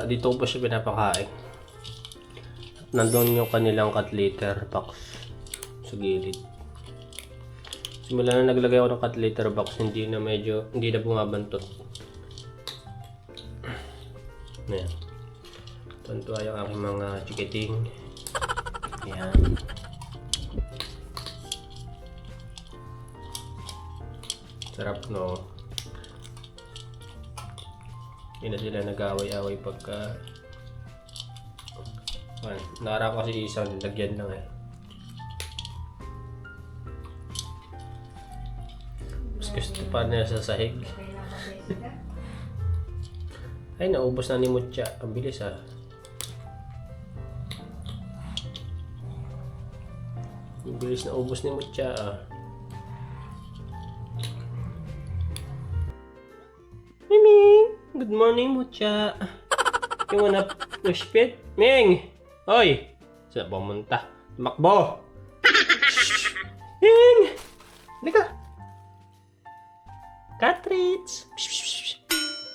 dito ko pa siya pinapakain. Nandun yung kanilang cat litter box sa gilid. Simula na naglagay ako ng cat litter box, hindi na bumabantot. Ayan. Tuntua yung aking mga chikiting. Ayan. Sarap, no? Hindi na sila nag-away-away pagka nakaraan kasi isang lagyan lang eh. Mas gusto pa na sa sahig. Ay, naubos na ni Mutya. Ang bilis ah. Ang bilis na ubos ni Mutya ah. Ming! Good morning, Mutya. You wanna push pit? Ming! Hoy! Saan pumunta? Makbo! Ming! Halika! Cartridge!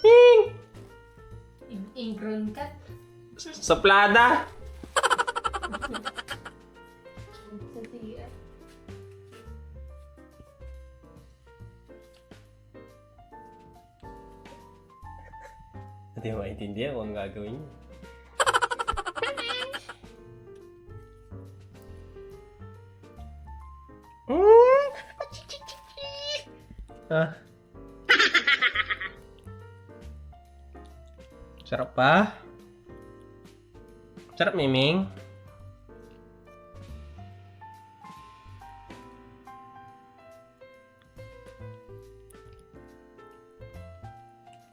Ming! Ingrown cat. Saplada! Sa CR. Hindi mo maintindihan kung ang gagawin niya. Ah. Sarap pa? Sarap, Miming?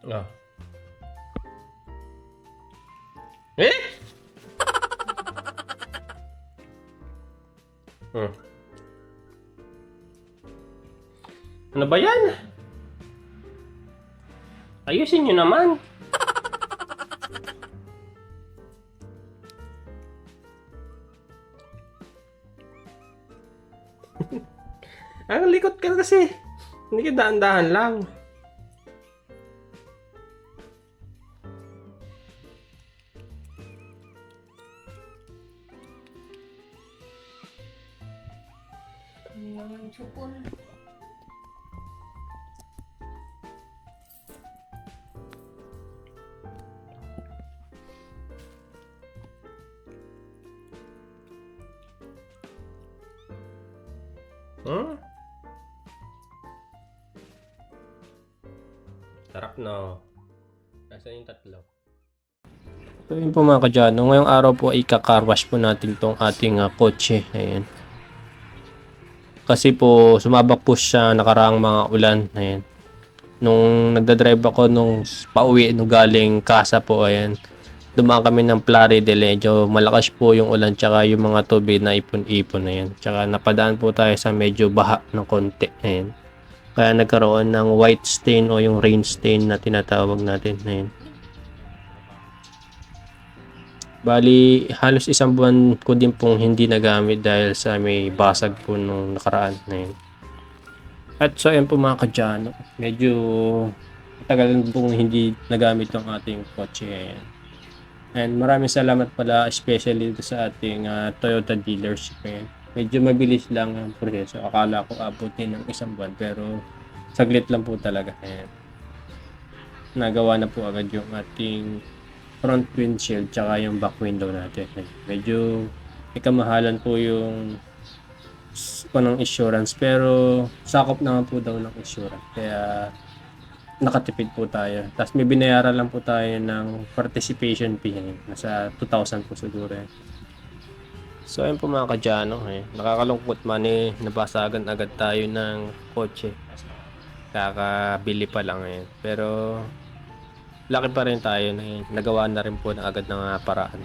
Oh. Eh? Ano ba yan? Ayusin nyo naman. Ang likot ka kasi. Hindi ka daan-dahan lang. Yung chupon. Sarap, no? Nasaan yung tatlo? So yun po mga kadyano, ngayong araw po ay kakarwash po natin tong ating kotse. Ayan. Kasi po sumabak po siya nakaraang mga ulan. Ayan. Nung nagdadrive ako nung pauwi nung galing casa po, ayan. Dumaan kami ng Plaridel, medyo malakas po yung ulan tsaka yung mga tubig na ipon-ipon. Ayan. Tsaka napadaan po tayo sa medyo baha ng konti. Ayan. Kaya nagkaroon ng white stain o yung rain stain na tinatawag natin. Ayan. Bali, halos isang buwan ko din pong hindi nagamit dahil sa may basag po nung nakaraan. Ayan. At so, ayan po mga kadyano. Medyo tagal pong hindi nagamit ng ating kotse. Ayan. And maraming salamat pala especially sa ating Toyota dealership. Ayan. Medyo mabilis lang ang proseso. Akala ko abutin ng isang buwan pero saglit lang po talaga. Ayan. Nagawa na po agad yung ating front windshield tsaka yung back window natin. Ayan. Medyo may kamahalan po yung ng insurance pero sakop naman po daw ng insurance. Kaya nakatipid po tayo. Tapos may binayaran lang po tayo ng participation fee. Nasa 2,000 po siguro. So ayun po mga kadyano, nakakalungkot man nabasagan agad tayo ng kotse. Kakabili pa lang pero laki pa rin tayo na nagawa na rin po na agad ng paraan.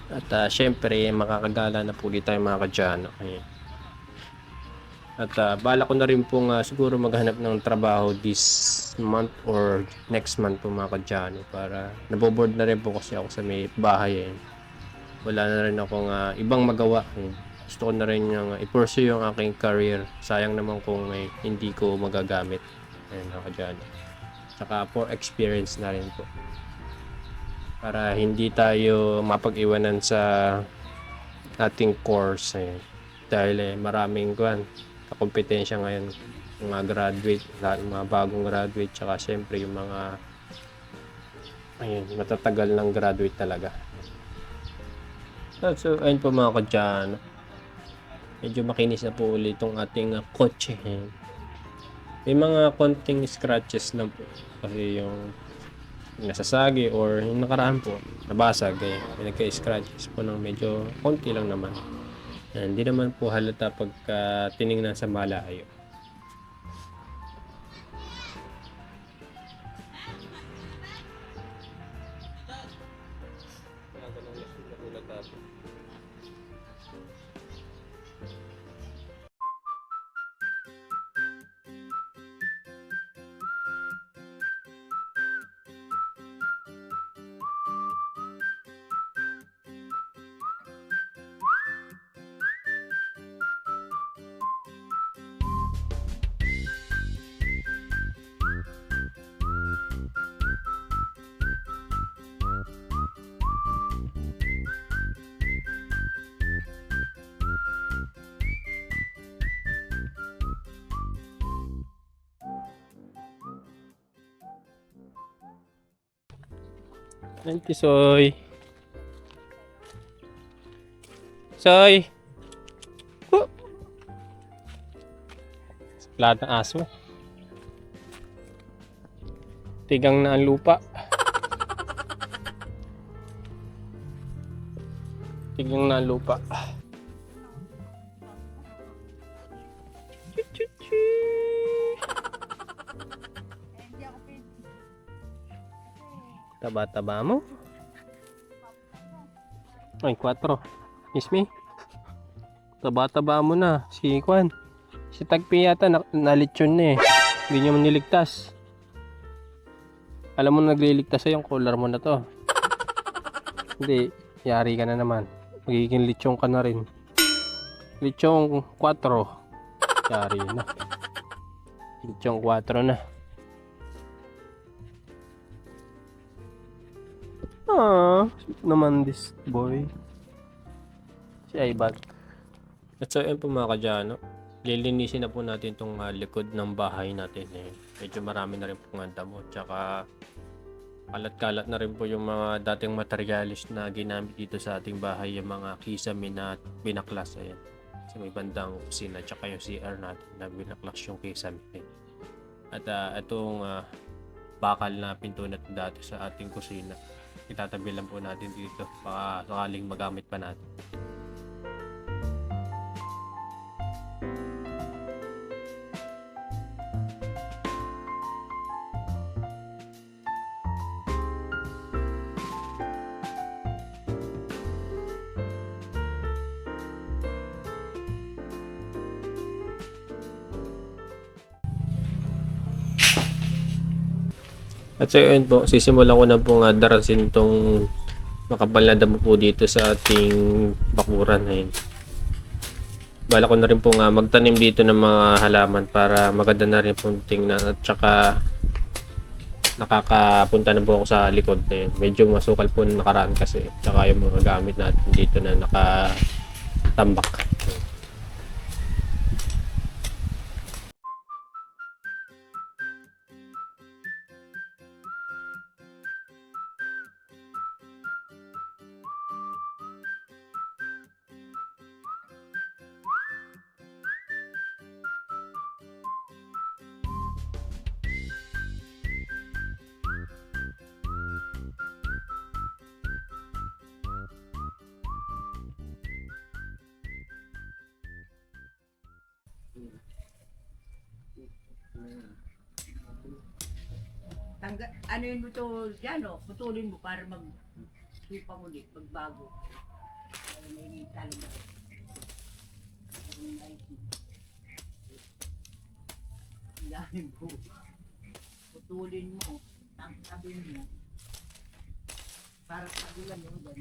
At syempre makakagala na po ulit tayo mga kadyano. At bala ko na rin pong siguro maghanap ng trabaho this month or next month po mga kadyano para naboboard na rin po kasi ako sa may bahay. Wala na rin akong ibang magawa. Gusto ko na rin yung i-pursue yung aking career. Sayang naman kung hindi ko magagamit. Ayun mga kadyano. Tsaka for experience na rin po. Para hindi tayo mapag-iwanan sa ating course. Ayun. Dahil maraming kompetensya ngayon. Mga graduate, mga bagong graduate, tsaka syempre yung mga matatagal ng graduate talaga. So ayun po mga kadyano. Medyo makinis na po ulit itong ating kotse. May mga konting scratches lang po. Kasi yung nasasagi or yung nakaraan po, nabasag. May nagka-scratches po ng medyo konti lang naman. Hindi naman po halata pagka tinignan sa malayo. Thank you, Soy. Soy! Oh! Lahat ng aso. Tigang na ang lupa. Tigang na ang lupa. Taba-taba mo? Ay, 4. Miss me? Taba-taba mo na. Si Kwan. Si Tagpi yata nalitsyon na eh. Hindi niya man niligtas. Alam mo nagliligtas yung collar mo na to. Hindi. Yari ka na naman. Magiging litsyon ka na rin. Litsyon 4. Yari na. Litsyon 4 na. Sweet naman this boy. Si Ibag. At so yun po mga kadyano, lilinisin na po natin itong likod ng bahay natin. Medyo marami na rin po ng damo. Tsaka kalat-kalat na rin po yung mga dating materialis na ginamit dito sa ating bahay. Yung mga kisame na binaklas. Ayan. Sa may bandang kusina. Tsaka yung CR natin na binaklas yung kisame. At itong bakal na pinto na dati sa ating kusina, itatabi lang po natin dito baka sakaling magamit pa natin. At so yun po, sisimulan ko na po darasin itong makapal na damo po dito sa ating bakuran. Ayun. Bala ko na rin po magtanim dito ng mga halaman para maganda na rin po tingnan at saka nakakapunta na po ako sa likod. Ayun. Medyo masukal po na nakaraan kasi saka yung mga gamit natin dito na nakatambak. Ano yun mo to dyan, o? Putulin mo para mag-lupang ulit, magbago. May talaga. Ilahin mo. Putulin mo. Tangkabin mo. Para tagulan mo.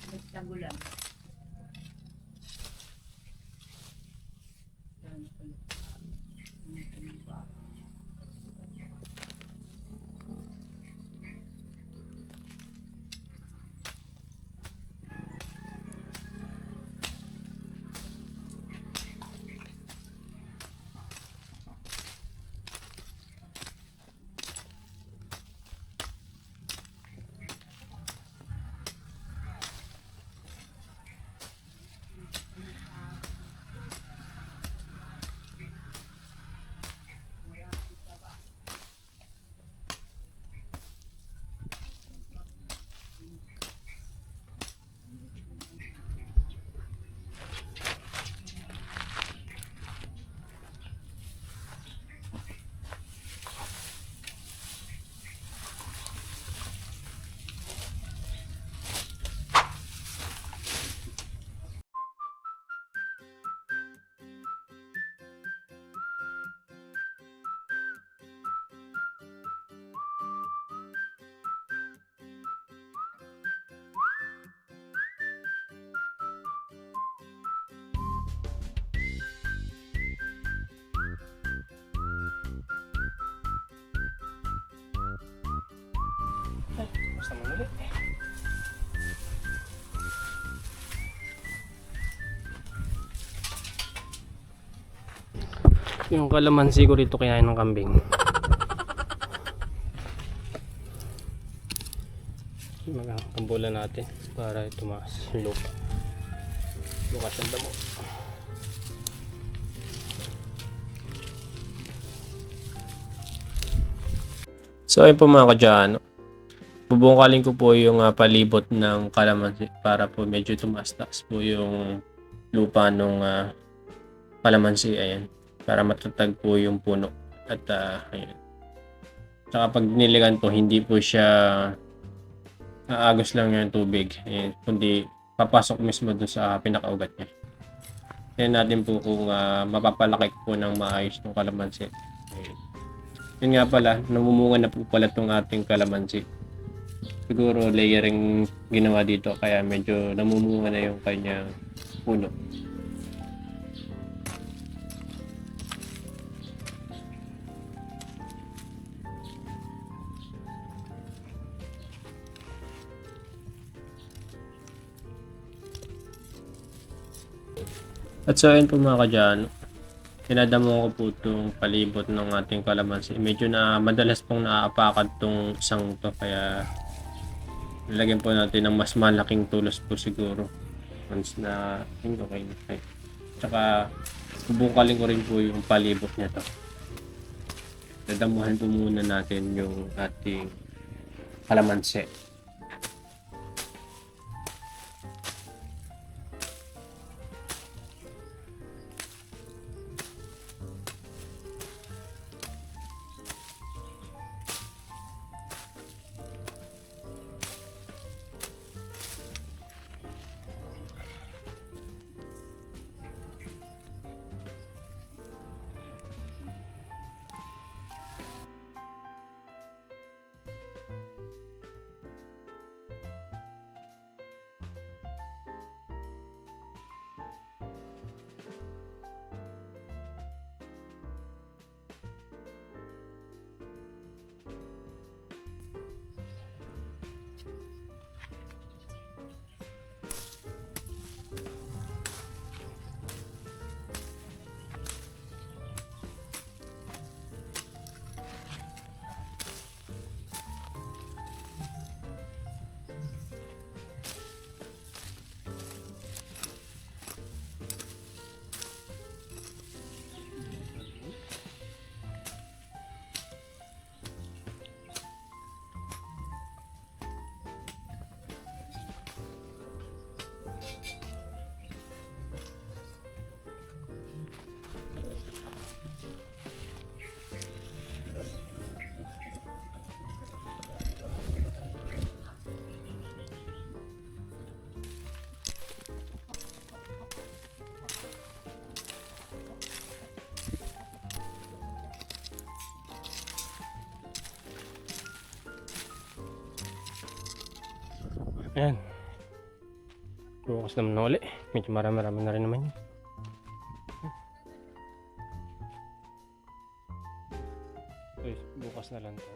Nagtagulan. Basta mo ulit. Yung kalamansi ko rito kinain ng kambing. Magkakambulan natin para tumaas yung lupa. Bukas ang damo. So ayun po mga kadyano. Bubungkalin ko po yung palibot ng kalamansi para po medyo tumaas-taas po yung lupa ng kalamansi. Ayan. Para matatag po yung puno. At ayan. Saka pag niligan po, hindi po siya aagos lang yung tubig. Ayan. Kundi papasok mismo dun sa pinakaugat niya. Tignan natin po kung mapapalaki po ng maayos ng kalamansi. Ayan. Yun nga pala, namumunga na po pala itong ating kalamansi. Siguro layering ginawa dito kaya medyo namumunga na yung kanyang puno. At so ayun po mga kadyano. Tinadamo ko po itong palibot ng ating kalamansi. Medyo na madalas pong naaapakan itong isang to kaya nilagyan po natin ng mas malaking tulos po siguro. Once na okay na. Okay. Tsaka bubungkalin ko rin po yung palibot niya to. Dadamuhan po muna natin yung ating kalamansi. Ayan. Bukas naman na uli. Medyo marami-rami na rin naman yun. Okay, bukas na lang to.